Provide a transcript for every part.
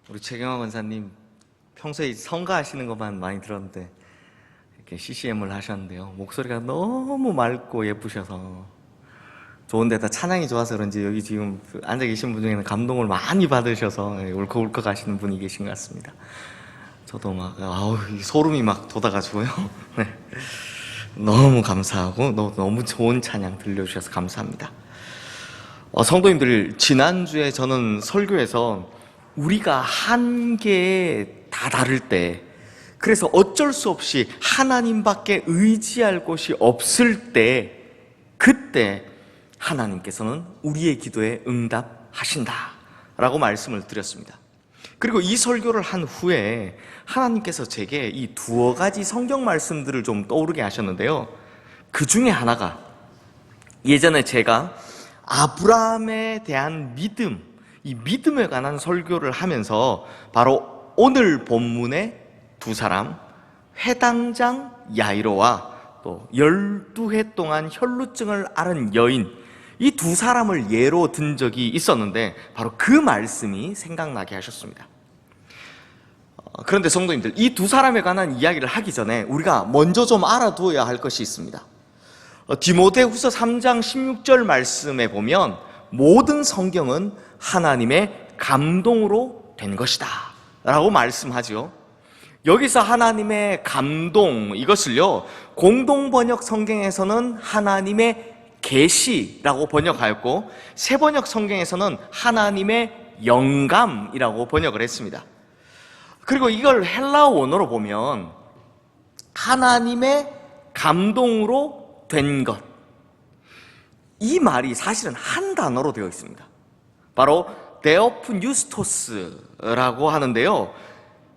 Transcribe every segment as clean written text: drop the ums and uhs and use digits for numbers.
우리 최경화 권사님 평소에 성가하시는 것만 많이 들었는데 이렇게 CCM을 하셨는데요. 목소리가 너무 맑고 예쁘셔서 좋은데다 찬양이 좋아서 그런지 여기 지금 앉아 계신 분 중에는 감동을 많이 받으셔서 울컥울컥 하시는 분이 계신 것 같습니다. 저도 막 소름이 막 돋아가지고요. 네. 너무 감사하고 너무 좋은 찬양 들려주셔서 감사합니다. 성도님들, 지난주에 저는 설교에서 우리가 한계에 다 다를 때, 그래서 어쩔 수 없이 하나님밖에 의지할 곳이 없을 때, 그때 하나님께서는 우리의 기도에 응답하신다 라고 말씀을 드렸습니다. 그리고 이 설교를 한 후에 하나님께서 제게 이 두어 가지 성경 말씀들을 좀 떠오르게 하셨는데요. 그 중에 하나가, 예전에 제가 아브라함에 대한 믿음, 이 믿음에 관한 설교를 하면서 바로 오늘 본문의 두 사람, 회당장 야이로와 또 12해 동안 혈루증을 앓은 여인, 이 두 사람을 예로 든 적이 있었는데 바로 그 말씀이 생각나게 하셨습니다. 그런데 성도님들, 이 두 사람에 관한 이야기를 하기 전에 우리가 먼저 좀 알아두어야 할 것이 있습니다. 디모데후서 3장 16절 말씀에 보면 모든 성경은 하나님의 감동으로 된 것이다 라고 말씀하죠. 여기서 하나님의 감동, 이것을요 공동번역 성경에서는 하나님의 계시라고 번역하였고, 새번역 성경에서는 하나님의 영감이라고 번역을 했습니다. 그리고 이걸 헬라어 원어로 보면 하나님의 감동으로 된 것, 이 말이 사실은 한 단어로 되어 있습니다. 바로 데오프뉴스토스라고 하는데요,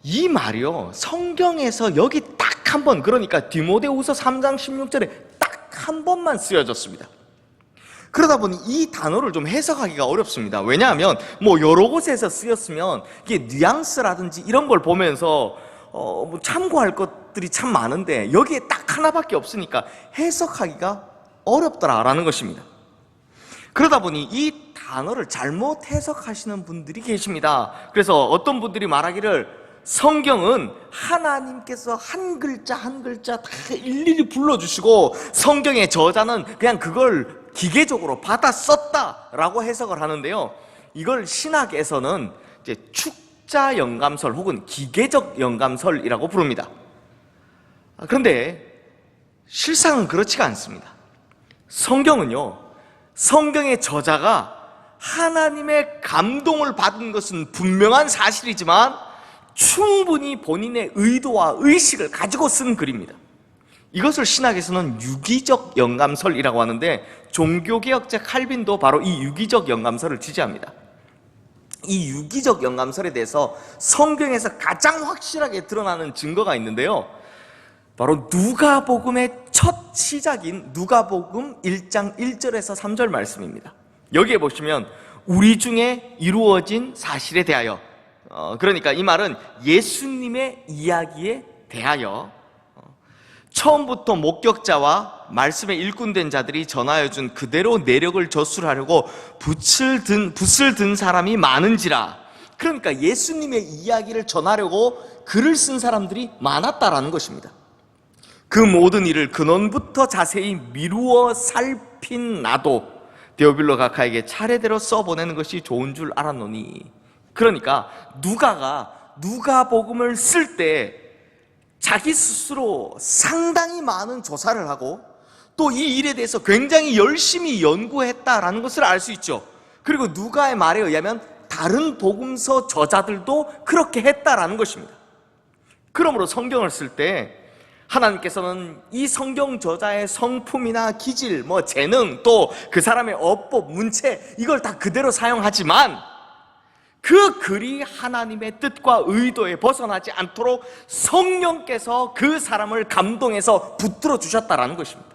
이 말이요 성경에서 여기 딱 한 번, 그러니까 디모데후서 3장 16절에 딱 한 번만 쓰여졌습니다. 그러다 보니 이 단어를 좀 해석하기가 어렵습니다. 왜냐하면 여러 곳에서 쓰였으면 이게 뉘앙스라든지 이런 걸 보면서 참고할 것들이 참 많은데 여기에 딱 하나밖에 없으니까 해석하기가 어렵더라라는 것입니다. 그러다 보니 이 단어를 잘못 해석하시는 분들이 계십니다. 그래서 어떤 분들이 말하기를 성경은 하나님께서 한 글자 한 글자 다 일일이 불러주시고 성경의 저자는 그냥 그걸 기계적으로 받아 썼다라고 해석을 하는데요, 이걸 신학에서는 이제 축자 영감설 혹은 기계적 영감설이라고 부릅니다. 그런데 실상은 그렇지가 않습니다. 성경은요, 성경의 저자가 하나님의 감동을 받은 것은 분명한 사실이지만 충분히 본인의 의도와 의식을 가지고 쓴 글입니다. 이것을 신학에서는 유기적 영감설이라고 하는데, 종교개혁자 칼빈도 바로 이 유기적 영감설을 지지합니다. 이 유기적 영감설에 대해서 성경에서 가장 확실하게 드러나는 증거가 있는데요, 바로 누가복음의 첫 시작인 누가복음 1장 1절에서 3절 말씀입니다. 여기에 보시면 우리 중에 이루어진 사실에 대하여, 그러니까 이 말은 예수님의 이야기에 대하여 처음부터 목격자와 말씀에 일꾼된 자들이 전하여준 그대로 내력을 저술하려고 붓을 든 사람이 많은지라. 그러니까 예수님의 이야기를 전하려고 글을 쓴 사람들이 많았다라는 것입니다. 그 모든 일을 근원부터 자세히 미루어 살핀 나도 데오빌로 각하에게 차례대로 써보내는 것이 좋은 줄 알았노니. 그러니까 누가가 누가복음을 쓸 때 자기 스스로 상당히 많은 조사를 하고 또 이 일에 대해서 굉장히 열심히 연구했다라는 것을 알 수 있죠. 그리고 누가의 말에 의하면 다른 복음서 저자들도 그렇게 했다라는 것입니다. 그러므로 성경을 쓸 때 하나님께서는 이 성경 저자의 성품이나 기질, 재능, 또 그 사람의 어법, 문체, 이걸 다 그대로 사용하지만 그 글이 하나님의 뜻과 의도에 벗어나지 않도록 성령께서 그 사람을 감동해서 붙들어 주셨다라는 것입니다.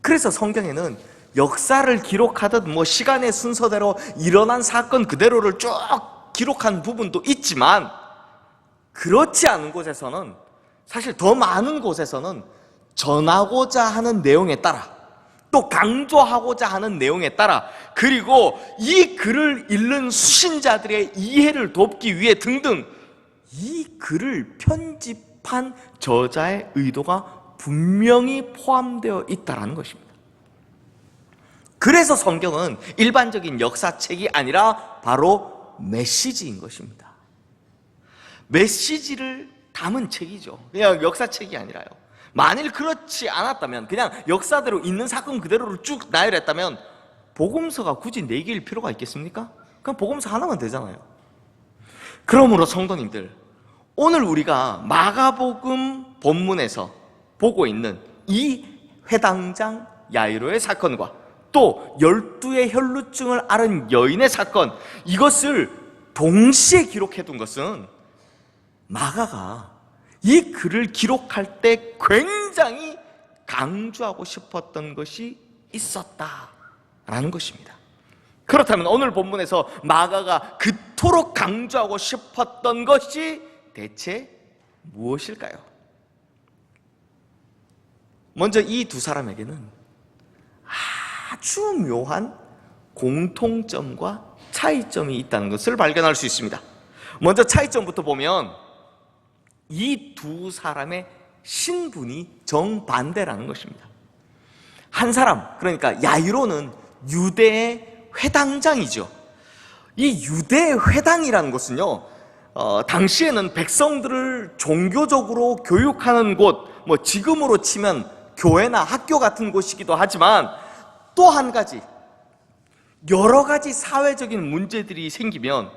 그래서 성경에는 역사를 기록하듯 시간의 순서대로 일어난 사건 그대로를 쭉 기록한 부분도 있지만, 그렇지 않은 곳에서는, 사실 더 많은 곳에서는 전하고자 하는 내용에 따라 또 강조하고자 하는 내용에 따라, 그리고 이 글을 읽는 수신자들의 이해를 돕기 위해 등등, 이 글을 편집한 저자의 의도가 분명히 포함되어 있다는 것입니다. 그래서 성경은 일반적인 역사책이 아니라 바로 메시지인 것입니다. 메시지를 담은 책이죠. 그냥 역사책이 아니라요. 만일 그렇지 않았다면, 그냥 역사대로 있는 사건 그대로를 쭉 나열했다면 복음서가 굳이 4개일 필요가 있겠습니까? 그냥 복음서 하나만 되잖아요. 그러므로 성도님들, 오늘 우리가 마가복음 본문에서 보고 있는 이 회당장 야이로의 사건과 또 12의 혈루증을 앓은 여인의 사건, 이것을 동시에 기록해둔 것은 마가가 이 글을 기록할 때 굉장히 강조하고 싶었던 것이 있었다라는 것입니다. 그렇다면 오늘 본문에서 마가가 그토록 강조하고 싶었던 것이 대체 무엇일까요? 먼저 이 두 사람에게는 아주 묘한 공통점과 차이점이 있다는 것을 발견할 수 있습니다. 먼저 차이점부터 보면 이 두 사람의 신분이 정반대라는 것입니다. 한 사람, 그러니까 야이로는 유대의 회당장이죠. 이 유대의 회당이라는 것은요, 당시에는 백성들을 종교적으로 교육하는 곳, 뭐 지금으로 치면 교회나 학교 같은 곳이기도 하지만, 또 한 가지, 여러 가지 사회적인 문제들이 생기면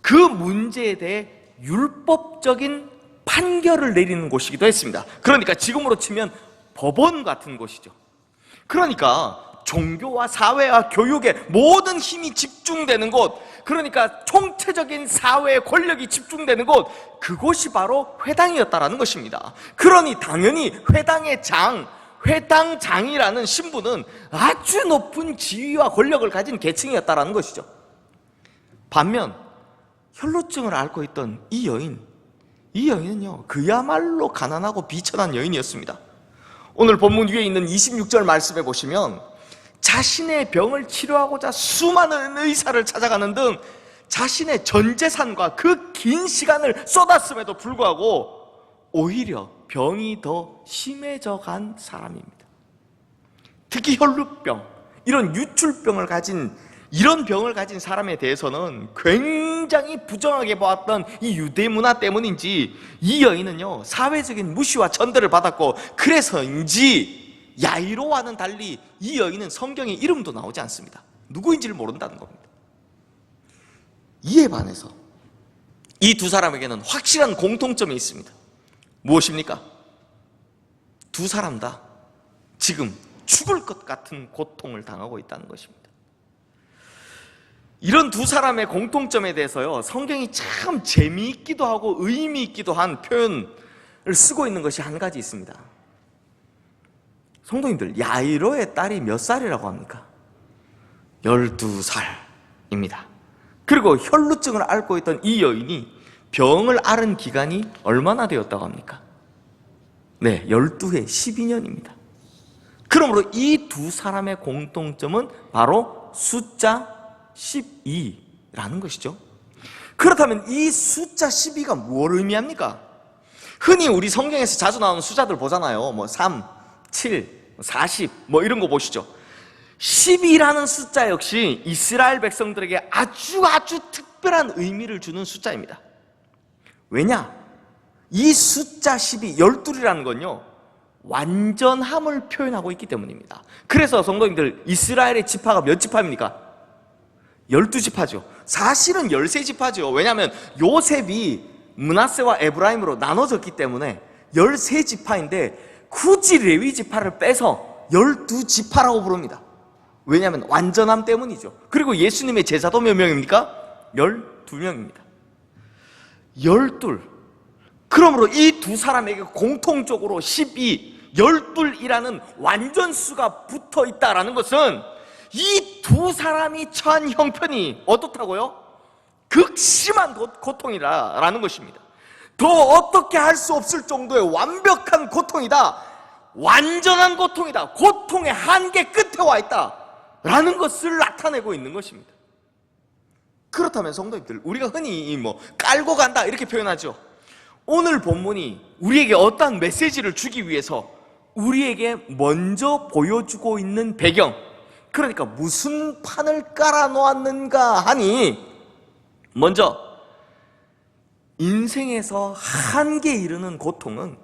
그 문제에 대해 율법적인 판결을 내리는 곳이기도 했습니다. 그러니까 지금으로 치면 법원 같은 곳이죠. 그러니까 종교와 사회와 교육에 모든 힘이 집중되는 곳, 그러니까 총체적인 사회의 권력이 집중되는 곳, 그곳이 바로 회당이었다라는 것입니다. 그러니 당연히 회당의 장, 회당장이라는 신분은 아주 높은 지위와 권력을 가진 계층이었다라는 것이죠. 반면 혈루증을 앓고 있던 이 여인은요, 그야말로 가난하고 비천한 여인이었습니다. 오늘 본문 위에 있는 26절 말씀에 보시면 자신의 병을 치료하고자 수많은 의사를 찾아가는 등 자신의 전 재산과 그 긴 시간을 쏟았음에도 불구하고 오히려 병이 더 심해져 간 사람입니다. 특히 혈루병, 이런 유출병을 가진, 이런 병을 가진 사람에 대해서는 굉장히 부정하게 보았던 이 유대 문화 때문인지 이 여인은요, 사회적인 무시와 천대를 받았고, 그래서인지 야이로와는 달리 이 여인은 성경에 이름도 나오지 않습니다. 누구인지를 모른다는 겁니다. 이에 반해서 이 두 사람에게는 확실한 공통점이 있습니다. 무엇입니까? 두 사람 다 지금 죽을 것 같은 고통을 당하고 있다는 것입니다. 이런 두 사람의 공통점에 대해서요, 성경이 참 재미있기도 하고 의미 있기도 한 표현을 쓰고 있는 것이 한 가지 있습니다. 성도님들, 야이로의 딸이 몇 살이라고 합니까? 12살입니다. 그리고 혈루증을 앓고 있던 이 여인이 병을 앓은 기간이 얼마나 되었다고 합니까? 네, 12해 12년입니다. 그러므로 이 두 사람의 공통점은 바로 숫자 12라는 것이죠. 그렇다면 이 숫자 12가 뭘 의미합니까? 흔히 우리 성경에서 자주 나오는 숫자들 보잖아요. 뭐 3, 7, 40 뭐 이런 거 보시죠. 12라는 숫자 역시 이스라엘 백성들에게 아주 특별한 의미를 주는 숫자입니다. 왜냐? 이 숫자 12, 12이라는 건요, 완전함을 표현하고 있기 때문입니다. 그래서 성도님들, 이스라엘의 지파가 몇 지파입니까? 12지파죠. 사실은 13지파죠. 왜냐하면 요셉이 므낫세와 에브라임으로 나눠졌기 때문에 13지파인데 굳이 레위 지파를 빼서 12지파라고 부릅니다. 왜냐하면 완전함 때문이죠. 그리고 예수님의 제자도 몇 명입니까? 12명입니다. 12. 그러므로 이 두 사람에게 공통적으로 12, 12이라는 완전수가 붙어 있다는 것은 이 두 사람이 처한 형편이 어떻다고요? 극심한 고통이라는 것입니다. 더 어떻게 할 수 없을 정도의 완벽한 고통이다. 완전한 고통이다. 고통의 한계 끝에 와 있다. 라는 것을 나타내고 있는 것입니다. 그렇다면 성도님들, 우리가 흔히 깔고 간다 이렇게 표현하죠. 오늘 본문이 우리에게 어떠한 메시지를 주기 위해서 우리에게 먼저 보여주고 있는 배경, 그러니까 무슨 판을 깔아놓았는가 하니, 먼저 인생에서 한계에 이르는 고통은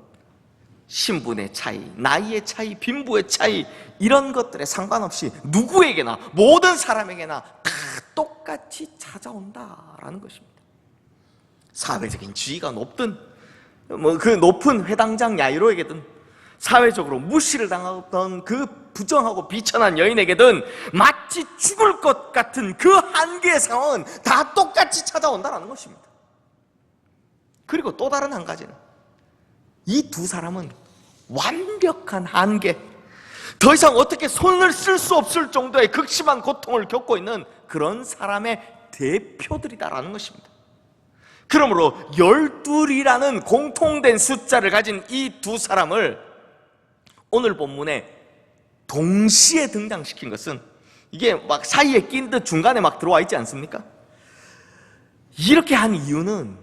신분의 차이, 나이의 차이, 빈부의 차이, 이런 것들에 상관없이 누구에게나, 모든 사람에게나 다 똑같이 찾아온다라는 것입니다. 사회적인 지위가 높든 그 높은 회당장 야이로에게든, 사회적으로 무시를 당하던 그 부정하고 비천한 여인에게든, 마치 죽을 것 같은 그 한계의 상황은 다 똑같이 찾아온다는 것입니다. 그리고 또 다른 한 가지는, 이 두 사람은 완벽한 한계, 더 이상 어떻게 손을 쓸 수 없을 정도의 극심한 고통을 겪고 있는 그런 사람의 대표들이다라는 것입니다. 그러므로 12이라는 공통된 숫자를 가진 이 두 사람을 오늘 본문에 동시에 등장시킨 것은, 이게 막 사이에 낀 듯 중간에 막 들어와 있지 않습니까? 이렇게 한 이유는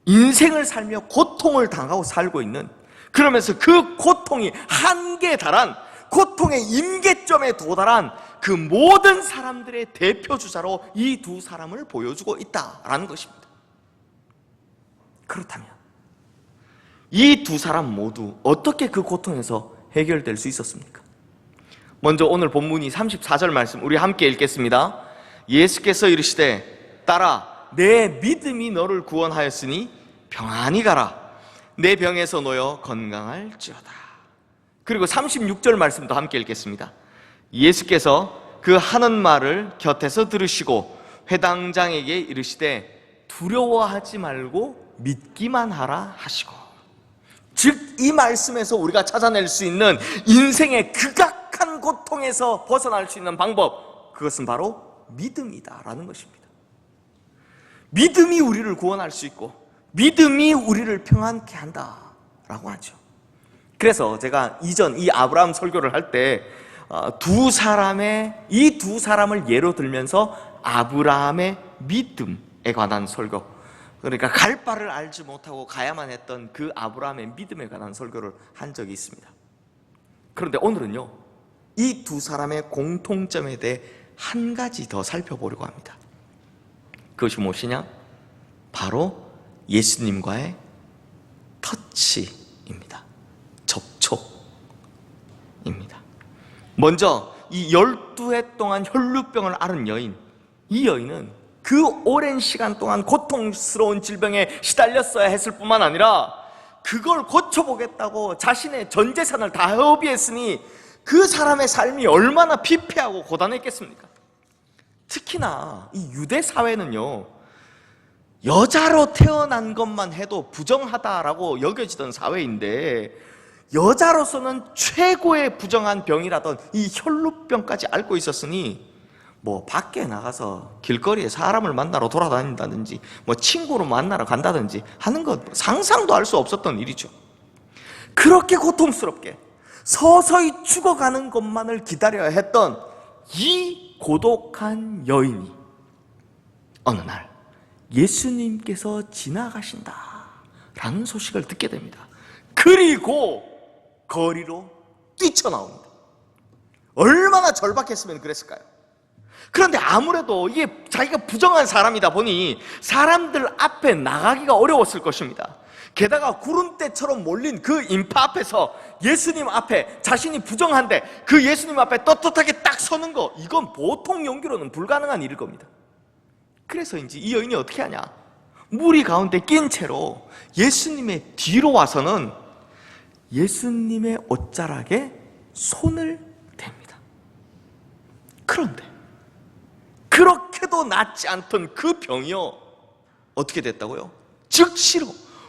인생을 살며 고통을 당하고 살고 있는, 그러면서 그 고통이 한계에 달한, 고통의 임계점에 도달한 그 모든 사람들의 대표주자로 이 두 사람을 보여주고 있다라는 것입니다. 그렇다면 이 두 사람 모두 어떻게 그 고통에서 해결될 수 있었습니까? 먼저 오늘 본문이 34절 말씀 우리 함께 읽겠습니다. 예수께서 이르시되 딸아 내 믿음이 너를 구원하였으니 평안히 가라 내 병에서 놓여 건강할지어다. 그리고 36절 말씀도 함께 읽겠습니다. 예수께서 그 하는 말을 곁에서 들으시고 회당장에게 이르시되 두려워하지 말고 믿기만 하라 하시고. 즉 이 말씀에서 우리가 찾아낼 수 있는 인생의 극악한 고통에서 벗어날 수 있는 방법, 그것은 바로 믿음이다라는 것입니다. 믿음이 우리를 구원할 수 있고 믿음이 우리를 평안케 한다라고 하죠. 그래서 제가 이전 이 아브라함 설교를 할 때 이 두 사람을 예로 들면서 아브라함의 믿음에 관한 설교, 그러니까 갈 바를 알지 못하고 가야만 했던 그 아브라함의 믿음에 관한 설교를 한 적이 있습니다. 그런데 오늘은요, 이 두 사람의 공통점에 대해 한 가지 더 살펴보려고 합니다. 그것이 무엇이냐? 바로 예수님과의 터치입니다. 접촉입니다. 먼저 이 12해 동안 혈루병을 앓은 여인, 이 여인은 그 오랜 시간 동안 고통스러운 질병에 시달렸어야 했을 뿐만 아니라 그걸 고쳐보겠다고 자신의 전 재산을 다 허비했으니 그 사람의 삶이 얼마나 피폐하고 고단했겠습니까? 특히나 이 유대 사회는요, 여자로 태어난 것만 해도 부정하다라고 여겨지던 사회인데, 여자로서는 최고의 부정한 병이라던 이 혈루병까지 앓고 있었으니 밖에 나가서 길거리에 사람을 만나러 돌아다닌다든지 친구를 만나러 간다든지 하는 것 상상도 할 수 없었던 일이죠. 그렇게 고통스럽게 서서히 죽어가는 것만을 기다려야 했던 이 고독한 여인이 어느 날 예수님께서 지나가신다라는 소식을 듣게 됩니다. 그리고 거리로 뛰쳐나옵니다. 얼마나 절박했으면 그랬을까요? 그런데 아무래도 이게 자기가 부정한 사람이다 보니 사람들 앞에 나가기가 어려웠을 것입니다. 게다가 구름대처럼 몰린 그 인파 앞에서 예수님 앞에 자신이 부정한데 그 예수님 앞에 떳떳하게 딱 서는 거, 이건 보통 용기로는 불가능한 일일 겁니다. 그래서인지 이 여인이 어떻게 하냐, 무리 가운데 낀 채로 예수님의 뒤로 와서는 예수님의 옷자락에 손을 댑니다. 그런데 그렇게도 낫지 않던 그 병이요, 어떻게 됐다고요? 즉시로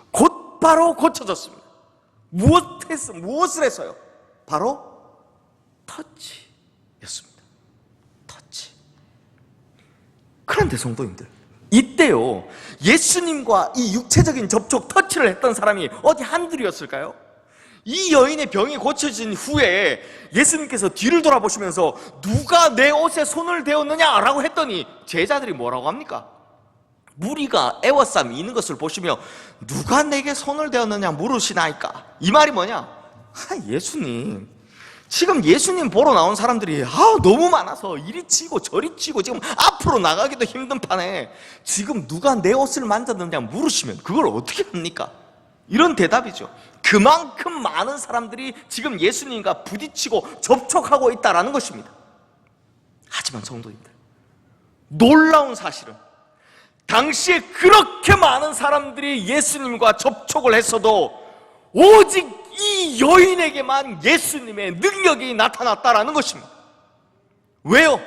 곧바로 고쳐졌습니다. 무엇을 해서요? 바로 터치였습니다. 터치. 그런데 성도님들, 이때요, 예수님과 이 육체적인 접촉, 터치를 했던 사람이 어디 한둘이었을까요? 이 여인의 병이 고쳐진 후에 예수님께서 뒤를 돌아보시면서 누가 내 옷에 손을 대었느냐라고 했더니 제자들이 뭐라고 합니까? 무리가 애워싸 미는 것을 보시며 누가 내게 손을 대었느냐 물으시나이까. 이 말이 뭐냐? 예수님, 지금 예수님 보러 나온 사람들이 너무 많아서 이리 치고 저리 치고 지금 앞으로 나가기도 힘든 판에 지금 누가 내 옷을 만졌느냐 물으시면 그걸 어떻게 합니까? 이런 대답이죠. 그만큼 많은 사람들이 지금 예수님과 부딪히고 접촉하고 있다는 것입니다. 하지만 성도님들, 놀라운 사실은 당시에 그렇게 많은 사람들이 예수님과 접촉을 했어도 오직 이 여인에게만 예수님의 능력이 나타났다는 것입니다. 왜요?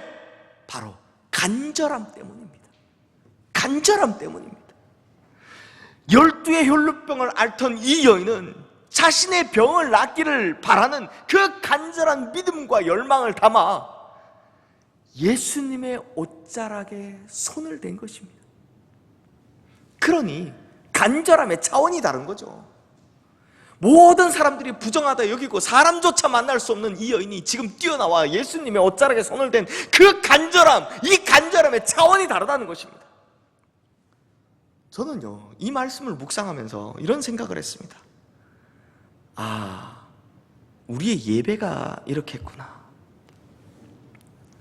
바로 간절함 때문입니다. 간절함 때문입니다. 12의 혈루병을 앓던 이 여인은 자신의 병을 낫기를 바라는 그 간절한 믿음과 열망을 담아 예수님의 옷자락에 손을 댄 것입니다. 그러니 간절함의 차원이 다른 거죠. 모든 사람들이 부정하다 여기고 사람조차 만날 수 없는 이 여인이 지금 뛰어나와 예수님의 옷자락에 손을 댄 그 간절함, 이 간절함의 차원이 다르다는 것입니다. 저는요, 이 말씀을 묵상하면서 이런 생각을 했습니다. 우리의 예배가 이렇게 했구나.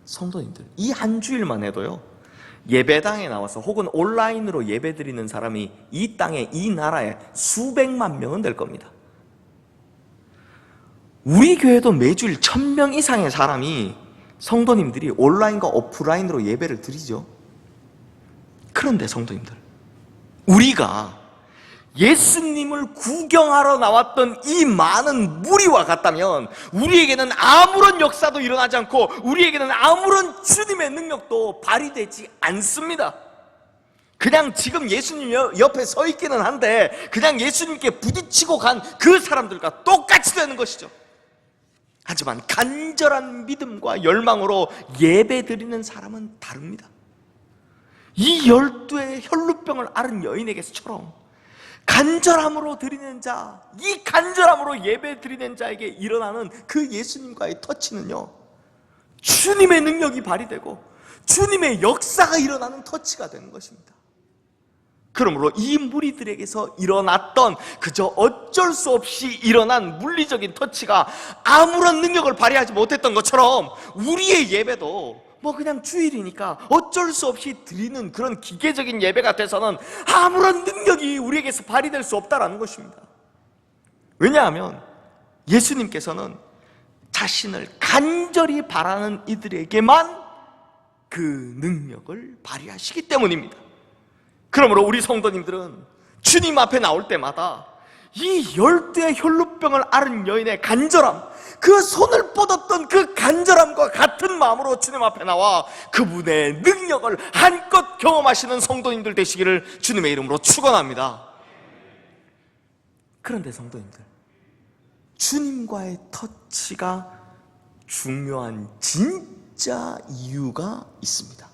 성도님들, 이 한 주일만 해도요, 예배당에 나와서 혹은 온라인으로 예배 드리는 사람이 이 땅에, 이 나라에 수백만 명은 될 겁니다. 우리 교회도 매주일 1000명 이상의 사람이, 성도님들이 온라인과 오프라인으로 예배를 드리죠. 그런데 성도님들, 우리가 예수님을 구경하러 나왔던 이 많은 무리와 같다면 우리에게는 아무런 역사도 일어나지 않고 우리에게는 아무런 주님의 능력도 발휘되지 않습니다. 그냥 지금 예수님 옆에 서 있기는 한데 그냥 예수님께 부딪히고 간 그 사람들과 똑같이 되는 것이죠. 하지만 간절한 믿음과 열망으로 예배 드리는 사람은 다릅니다. 이 12의 혈루병을 앓은 여인에게서처럼 간절함으로 드리는 자, 이 간절함으로 예배 드리는 자에게 일어나는 그 예수님과의 터치는요, 주님의 능력이 발휘되고 주님의 역사가 일어나는 터치가 되는 것입니다. 그러므로 이 무리들에게서 일어났던 그저 어쩔 수 없이 일어난 물리적인 터치가 아무런 능력을 발휘하지 못했던 것처럼 우리의 예배도 그냥 주일이니까 어쩔 수 없이 드리는 그런 기계적인 예배가 돼서는 아무런 능력이 우리에게서 발휘될 수 없다는 것입니다. 왜냐하면 예수님께서는 자신을 간절히 바라는 이들에게만 그 능력을 발휘하시기 때문입니다. 그러므로 우리 성도님들은 주님 앞에 나올 때마다 이 12의 혈루병을 앓은 여인의 간절함, 그 손을 뻗었던 그 간절함과 같은 마음으로 주님 앞에 나와 그분의 능력을 한껏 경험하시는 성도님들 되시기를 주님의 이름으로 축원합니다. 그런데 성도님들, 주님과의 터치가 중요한 진짜 이유가 있습니다.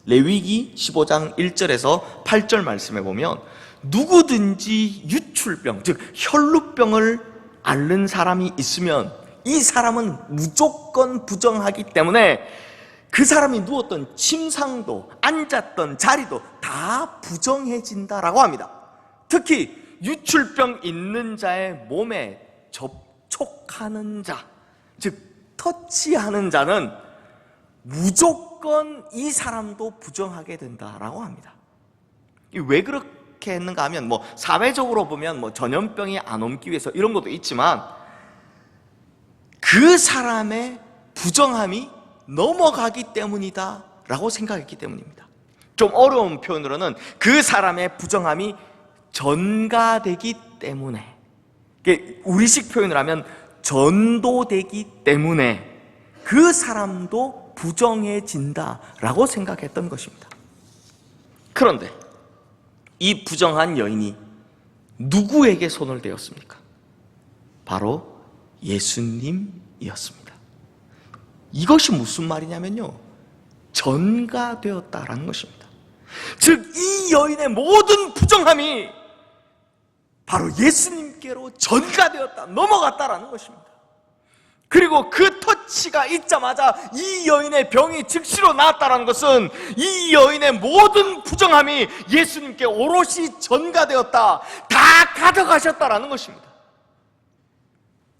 레위기 15장 1절에서 8절 말씀에 보면 누구든지 유출병, 즉 혈루병을 앓는 사람이 있으면 이 사람은 무조건 부정하기 때문에 그 사람이 누웠던 침상도 앉았던 자리도 다 부정해진다라고 합니다. 특히 유출병 있는 자의 몸에 접촉하는 자, 즉 터치하는 자는 무조건 이 사람도 부정하게 된다라고 합니다. 왜 그렇게 했는가 하면 사회적으로 보면 전염병이 안 옮기 위해서 이런 것도 있지만 그 사람의 부정함이 넘어가기 때문이다 라고 생각했기 때문입니다. 좀 어려운 표현으로는 그 사람의 부정함이 전가되기 때문에, 우리식 표현을 하면 전도되기 때문에 그 사람도 부정해진다라고 생각했던 것입니다. 그런데 이 부정한 여인이 누구에게 손을 대었습니까? 바로 예수님이었습니다. 이것이 무슨 말이냐면요, 전가되었다라는 것입니다. 즉 이 여인의 모든 부정함이 바로 예수님께 예수님께로 전가되었다, 넘어갔다라는 것입니다. 그리고 그 터치가 있자마자 이 여인의 병이 즉시로 나았다는 것은 이 여인의 모든 부정함이 예수님께 오롯이 전가되었다, 다 가져가셨다라는 것입니다.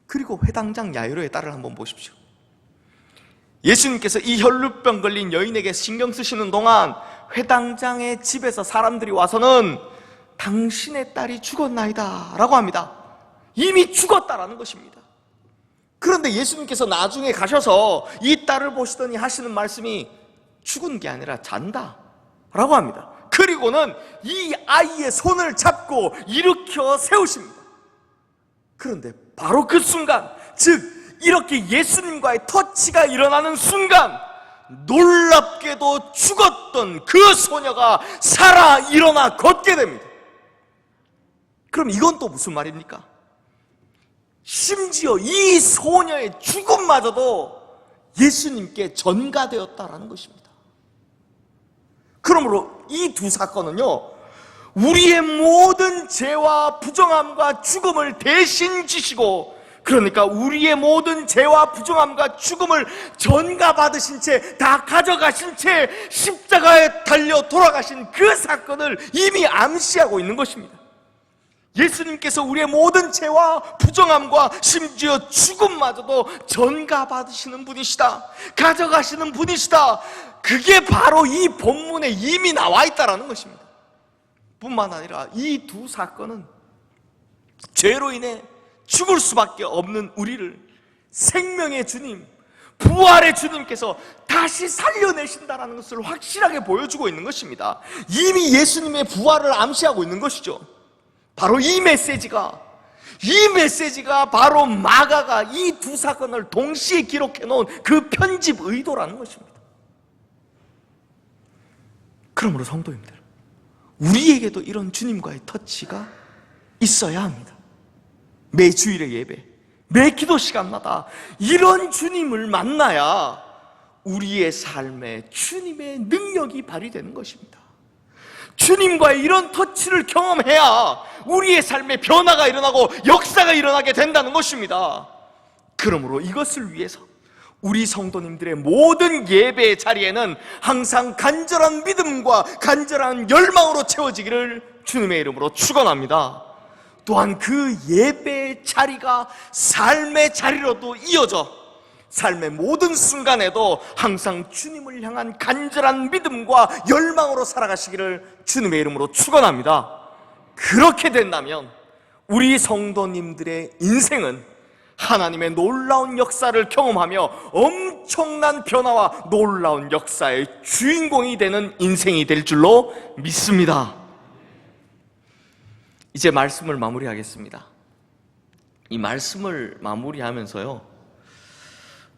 그리고 회당장 야이로의 딸을 한번 보십시오. 예수님께서 이 혈루병 걸린 여인에게 신경 쓰시는 동안 회당장의 집에서 사람들이 와서는 당신의 딸이 죽었나이다 라고 합니다. 이미 죽었다라는 것입니다. 그런데 예수님께서 나중에 가셔서 이 딸을 보시더니 하시는 말씀이 죽은 게 아니라 잔다 라고 합니다. 그리고는 이 아이의 손을 잡고 일으켜 세우십니다. 그런데 바로 그 순간, 즉 이렇게 예수님과의 터치가 일어나는 순간, 놀랍게도 죽었던 그 소녀가 살아 일어나 걷게 됩니다. 그럼 이건 또 무슨 말입니까? 심지어 이 소녀의 죽음마저도 예수님께 전가되었다라는 것입니다. 그러므로 이 두 사건은요, 우리의 모든 죄와 부정함과 죽음을 대신 지시고, 그러니까 우리의 모든 죄와 부정함과 죽음을 전가받으신 채, 다 가져가신 채 십자가에 달려 돌아가신 그 사건을 이미 암시하고 있는 것입니다. 예수님께서 우리의 모든 죄와 부정함과 심지어 죽음마저도 전가받으시는 분이시다, 가져가시는 분이시다, 그게 바로 이 본문에 이미 나와 있다는 것입니다. 뿐만 아니라 이 두 사건은 죄로 인해 죽을 수밖에 없는 우리를 생명의 주님, 부활의 주님께서 다시 살려내신다는 것을 확실하게 보여주고 있는 것입니다. 이미 예수님의 부활을 암시하고 있는 것이죠. 바로 이 메시지가 바로 마가가 이 두 사건을 동시에 기록해 놓은 그 편집 의도라는 것입니다. 그러므로 성도님들, 우리에게도 이런 주님과의 터치가 있어야 합니다. 매 주일의 예배, 매 기도 시간마다 이런 주님을 만나야 우리의 삶에 주님의 능력이 발휘되는 것입니다. 주님과의 이런 터치를 경험해야 우리의 삶에 변화가 일어나고 역사가 일어나게 된다는 것입니다. 그러므로 이것을 위해서 우리 성도님들의 모든 예배의 자리에는 항상 간절한 믿음과 간절한 열망으로 채워지기를 주님의 이름으로 축원합니다. 또한 그 예배의 자리가 삶의 자리로도 이어져 삶의 모든 순간에도 항상 주님을 향한 간절한 믿음과 열망으로 살아가시기를 주님의 이름으로 축원합니다. 그렇게 된다면 우리 성도님들의 인생은 하나님의 놀라운 역사를 경험하며 엄청난 변화와 놀라운 역사의 주인공이 되는 인생이 될 줄로 믿습니다. 이제 말씀을 마무리하겠습니다. 이 말씀을 마무리하면서요,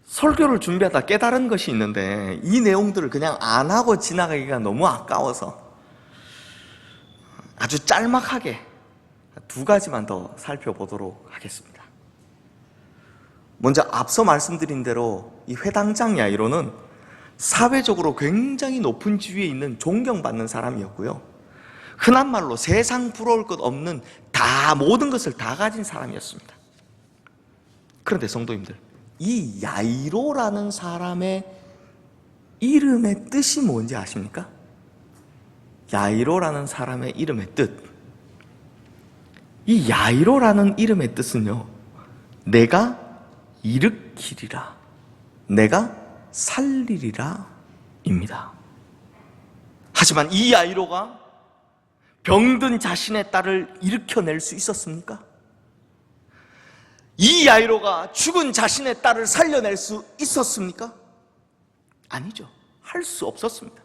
설교를 준비하다 깨달은 것이 있는데 이 내용들을 그냥 안 하고 지나가기가 너무 아까워서 아주 짤막하게 두 가지만 더 살펴보도록 하겠습니다. 먼저 앞서 말씀드린 대로 이 회당장 야이로는 사회적으로 굉장히 높은 지위에 있는 존경받는 사람이었고요, 흔한 말로 세상 부러울 것 없는 모든 것을 다 가진 사람이었습니다. 그런데 성도님들, 이 야이로라는 사람의 이름의 뜻이 뭔지 아십니까? 야이로라는 사람의 이름의 뜻, 이 야이로라는 이름의 뜻은요, 내가 일으키리라, 내가 살리리라 입니다. 하지만 이 야이로가 병든 자신의 딸을 일으켜낼 수 있었습니까? 이 야이로가 죽은 자신의 딸을 살려낼 수 있었습니까? 아니죠. 할 수 없었습니다.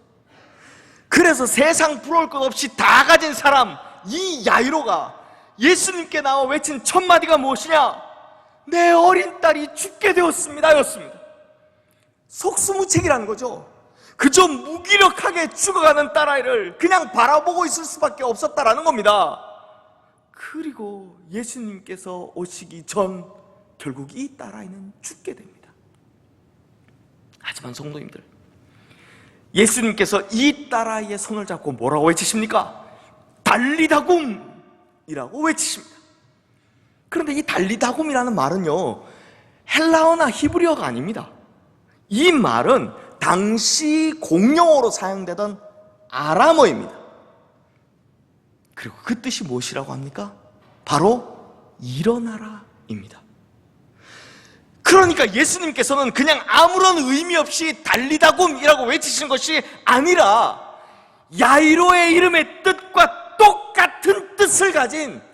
그래서 세상 부러울 것 없이 다 가진 사람, 이 야이로가 예수님께 나와 외친 첫 마디가 무엇이냐? 내 어린 딸이 죽게 되었습니다 였습니다. 속수무책이라는 거죠. 그저 무기력하게 죽어가는 딸아이를 그냥 바라보고 있을 수밖에 없었다라는 겁니다. 그리고 예수님께서 오시기 전 결국 이 딸아이는 죽게 됩니다. 하지만 성도님들, 예수님께서 이 딸아이의 손을 잡고 뭐라고 외치십니까? 달리다굼 이라고 외치십니다. 그런데 이 달리다굼이라는 말은요, 헬라어나 히브리어가 아닙니다. 이 말은 당시 공용어로 사용되던 아람어입니다. 그리고 그 뜻이 무엇이라고 합니까? 바로 일어나라입니다. 그러니까 예수님께서는 그냥 아무런 의미 없이 달리다굼이라고 외치신 것이 아니라 야이로의 이름의 뜻과 똑같은 뜻을 가진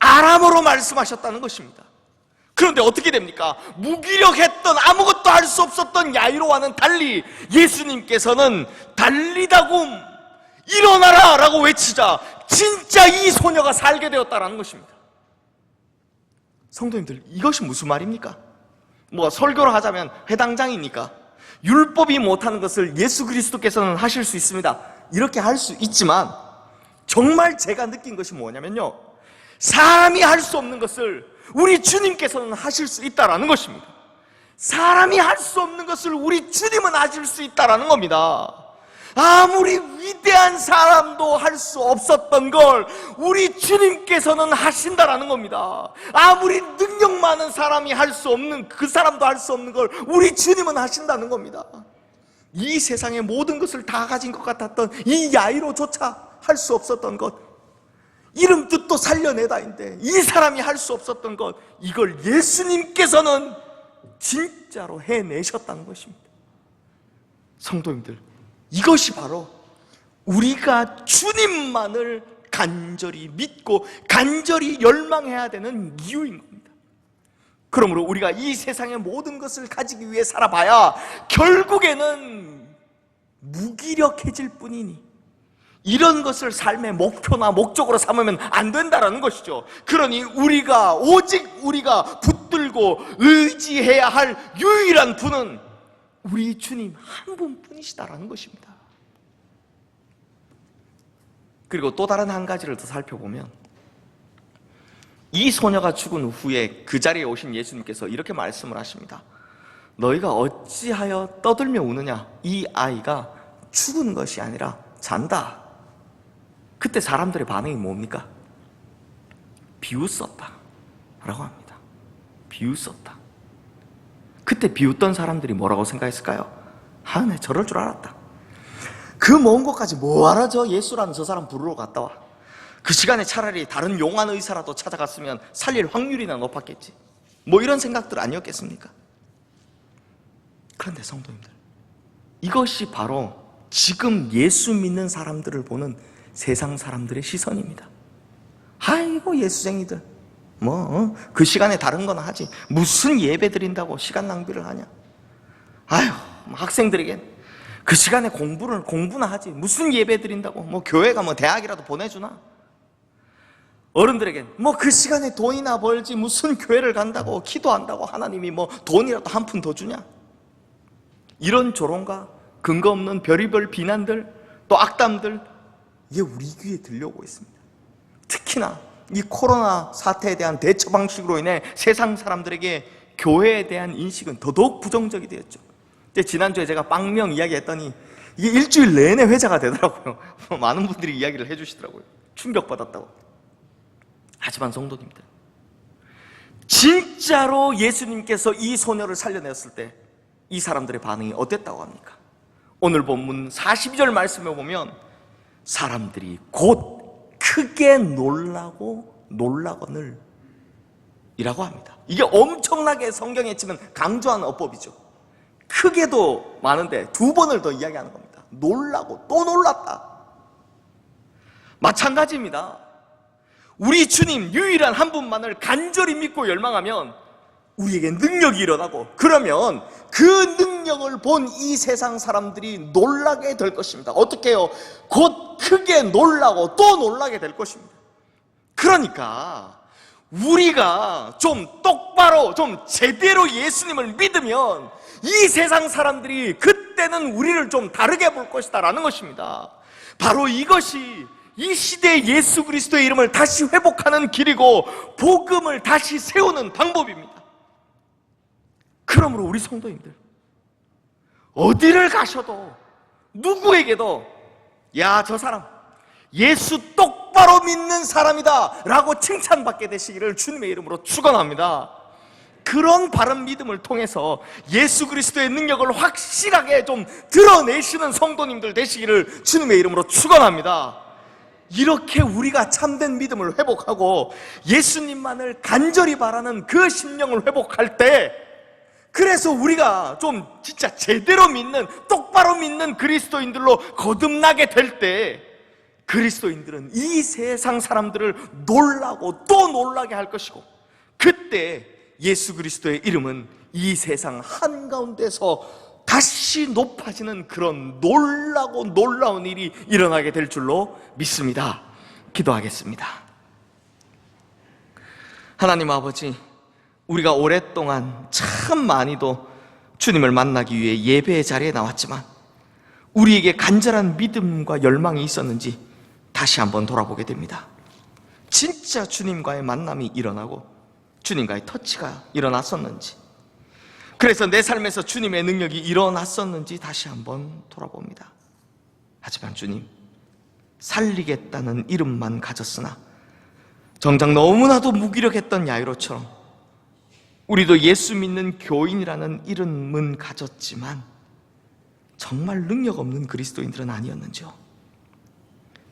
아람어로 말씀하셨다는 것입니다. 그런데 어떻게 됩니까? 무기력했던, 아무것도 할 수 없었던 야이로와는 달리 예수님께서는 달리다굼, 일어나라 라고 외치자 진짜 이 소녀가 살게 되었다는 것입니다. 성도님들, 이것이 무슨 말입니까? 뭐 설교를 하자면 해당장이니까 율법이 못하는 것을 예수 그리스도께서는 하실 수 있습니다, 이렇게 할 수 있지만, 정말 제가 느낀 것이 뭐냐면요, 사람이 할 수 없는 것을 우리 주님께서는 하실 수 있다라는 것입니다. 사람이 할 수 없는 것을 우리 주님은 하실 수 있다라는 겁니다. 아무리 위대한 사람도 할 수 없었던 걸 우리 주님께서는 하신다라는 겁니다. 아무리 능력 많은 사람이 할 수 없는, 그 사람도 할 수 없는 걸 우리 주님은 하신다는 겁니다. 이 세상의 모든 것을 다 가진 것 같았던 이 야이로조차 할 수 없었던 것, 이름 뜻도 살려내다인데 이 사람이 할 수 없었던 것, 이걸 예수님께서는 진짜로 해내셨다는 것입니다. 성도님들, 이것이 바로 우리가 주님만을 간절히 믿고 간절히 열망해야 되는 이유인 겁니다. 그러므로 우리가 이 세상의 모든 것을 가지기 위해 살아봐야 결국에는 무기력해질 뿐이니 이런 것을 삶의 목표나 목적으로 삼으면 안 된다라는 것이죠. 그러니 오직 우리가 붙들고 의지해야 할 유일한 분은 우리 주님 한 분뿐이시다라는 것입니다. 그리고 또 다른 한 가지를 더 살펴보면, 이 소녀가 죽은 후에 그 자리에 오신 예수님께서 이렇게 말씀을 하십니다. 너희가 어찌하여 떠들며 우느냐? 이 아이가 죽은 것이 아니라 잔다. 그때 사람들의 반응이 뭡니까? 비웃었다 라고 합니다. 비웃었다. 그때 비웃던 사람들이 뭐라고 생각했을까요? 아, 내 저럴 줄 알았다. 그 먼 곳까지 뭐하러 저 예수라는 저 사람 부르러 갔다 와. 그 시간에 차라리 다른 용한 의사라도 찾아갔으면 살릴 확률이나 높았겠지. 뭐 이런 생각들 아니었겠습니까? 그런데 성도님들, 이것이 바로 지금 예수 믿는 사람들을 보는 세상 사람들의 시선입니다. 아이고 예수쟁이들, 그 시간에 다른 거나 하지, 무슨 예배 드린다고 시간 낭비를 하냐. 아유, 학생들에겐 그 시간에 공부나 하지, 무슨 예배 드린다고, 교회가 대학이라도 보내주나. 어른들에겐 그 시간에 돈이나 벌지, 무슨 교회를 간다고, 기도한다고 하나님이 돈이라도 한 푼 더 주냐. 이런 조롱과 근거 없는 별의별 비난들, 또 악담들, 이게 우리 귀에 들려오고 있습니다. 특히나 이 코로나 사태에 대한 대처 방식으로 인해 세상 사람들에게 교회에 대한 인식은 더더욱 부정적이 되었죠. 지난주에 제가 빵명 이야기했더니 이게 일주일 내내 회자가 되더라고요. 많은 분들이 이야기를 해주시더라고요. 충격받았다고. 하지만 성도님들, 진짜로 예수님께서 이 소녀를 살려냈을 때 이 사람들의 반응이 어땠다고 합니까? 오늘 본문 42절 말씀에 보면 사람들이 곧 크게 놀라거늘 이라고 합니다. 이게 엄청나게 성경에 치면 강조하는 어법이죠. 크게도 많은데 두 번을 더 이야기하는 겁니다. 놀라고 또 놀랐다. 마찬가지입니다. 우리 주님 유일한 한 분만을 간절히 믿고 열망하면 우리에게 능력이 일어나고, 그러면 그 능력을 본 이 세상 사람들이 놀라게 될 것입니다. 어떻게 해요? 곧 크게 놀라고 또 놀라게 될 것입니다. 그러니까 우리가 좀 똑바로, 좀 제대로 예수님을 믿으면 이 세상 사람들이 그때는 우리를 좀 다르게 볼 것이다 라는 것입니다. 바로 이것이 이 시대의 예수 그리스도의 이름을 다시 회복하는 길이고 복음을 다시 세우는 방법입니다. 그러므로 우리 성도님들, 어디를 가셔도 누구에게도 야, 저 사람 예수 똑 똑바로 믿는 사람이다 라고 칭찬받게 되시기를 주님의 이름으로 축원합니다. 그런 바른 믿음을 통해서 예수 그리스도의 능력을 확실하게 좀 드러내시는 성도님들 되시기를 주님의 이름으로 축원합니다. 이렇게 우리가 참된 믿음을 회복하고 예수님만을 간절히 바라는 그 심령을 회복할 때, 그래서 우리가 좀 진짜 제대로 믿는, 똑바로 믿는 그리스도인들로 거듭나게 될 때, 그리스도인들은 이 세상 사람들을 놀라고 또 놀라게 할 것이고, 그때 예수 그리스도의 이름은 이 세상 한가운데서 다시 높아지는 그런 놀라고 놀라운 일이 일어나게 될 줄로 믿습니다. 기도하겠습니다. 하나님 아버지, 우리가 오랫동안 참 많이도 주님을 만나기 위해 예배의 자리에 나왔지만 우리에게 간절한 믿음과 열망이 있었는지 다시 한번 돌아보게 됩니다. 진짜 주님과의 만남이 일어나고 주님과의 터치가 일어났었는지, 그래서 내 삶에서 주님의 능력이 일어났었는지 다시 한번 돌아봅니다. 하지만 주님, 살리겠다는 이름만 가졌으나 정작 너무나도 무기력했던 야이로처럼 우리도 예수 믿는 교인이라는 이름은 가졌지만 정말 능력 없는 그리스도인들은 아니었는지요.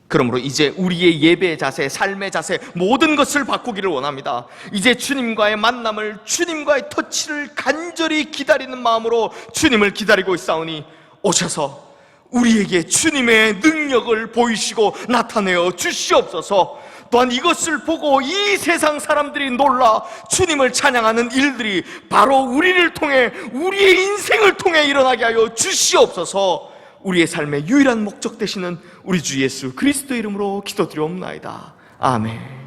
그러므로 이제 우리의 예배의 자세, 삶의 자세, 모든 것을 바꾸기를 원합니다. 이제 주님과의 만남을, 주님과의 터치를 간절히 기다리는 마음으로 주님을 기다리고 있사오니 오셔서 우리에게 주님의 능력을 보이시고 나타내어 주시옵소서. 또한 이것을 보고 이 세상 사람들이 놀라 주님을 찬양하는 일들이 바로 우리를 통해, 우리의 인생을 통해 일어나게 하여 주시옵소서. 우리의 삶의 유일한 목적 되시는 우리 주 예수 그리스도 이름으로 기도드리옵나이다. 아멘.